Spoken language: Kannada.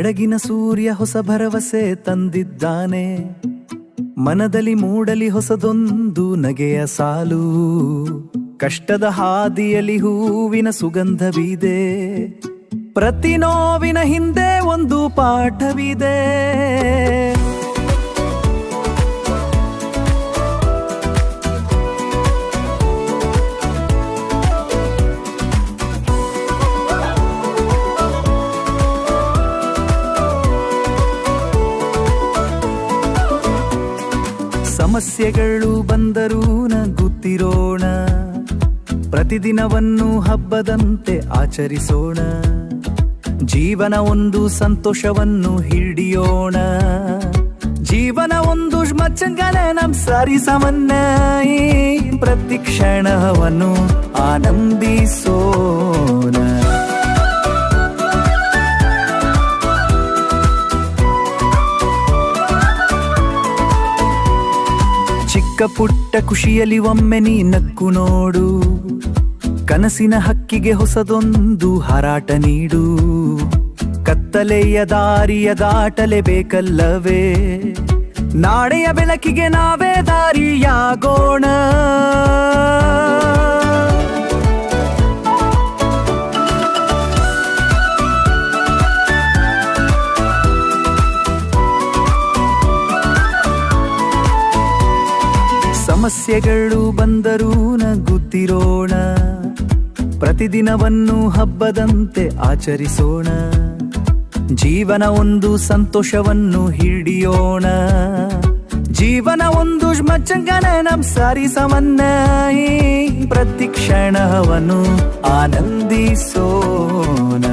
ಬೆಳಗಿನ ಸೂರ್ಯ ಹೊಸ ಭರವಸೆ ತಂದಿದ್ದಾನೆ, ಮನದಲ್ಲಿ ಮೂಡಲಿ ಹೊಸದೊಂದು ನಗೆಯ ಸಾಲು. ಕಷ್ಟದ ಹಾದಿಯಲ್ಲಿ ಹೂವಿನ ಸುಗಂಧವಿದೆ, ಪ್ರತಿ ನೋವಿನ ಹಿಂದೆ ಒಂದು ಪಾಠವಿದೆ. ಸಮಸ್ಯೆಗಳು ಬಂದರೂ ನಗುತ್ತಿರೋಣ, ಪ್ರತಿದಿನವನ್ನು ಹಬ್ಬದಂತೆ ಆಚರಿಸೋಣ. ಜೀವನ ಒಂದು ಸಂತೋಷವನ್ನು ಹಿಡಿಯೋಣ, ಜೀವನ ಒಂದು ಮಚ್ಚಂಗನೆ ನಮ್ ಸಾರಿ ಸಮನ್ನ. ಪ್ರತಿ ಕ್ಷಣವನ್ನು ಆನಂದಿಸೋಣ. ಚಿಕ್ಕ ಪುಟ್ಟ ಖುಷಿಯಲ್ಲಿ ಒಮ್ಮೆ ನೀ ನಕ್ಕು ನೋಡು, ಕನಸಿನ ಹಕ್ಕಿಗೆ ಹೊಸದೊಂದು ಹಾರಾಟ ನೀಡು. ಕತ್ತಲೆಯ ದಾರಿಯ ದಾಟಲೇಬೇಕಲ್ಲವೇ, ನಾಳೆಯ ಬೆಳಕಿಗೆ ನಾವೇ ದಾರಿಯಾಗೋಣ. ಸಮಸ್ಯೆಗಳು ಬಂದರೂ ನಗುತ್ತಿರೋಣ, ಪ್ರತಿದಿನವನ್ನು ಹಬ್ಬದಂತೆ ಆಚರಿಸೋಣ. ಜೀವನ ಒಂದು ಸಂತೋಷವನ್ನು ಹಿಡಿಯೋಣ, ಜೀವನ ಒಂದು ಮಚ್ಚಂಗನ ನಮ್ ಸಾರಿ ಸಮನ್ನ. ಪ್ರತಿ ಕ್ಷಣವನ್ನು ಆನಂದಿಸೋಣ.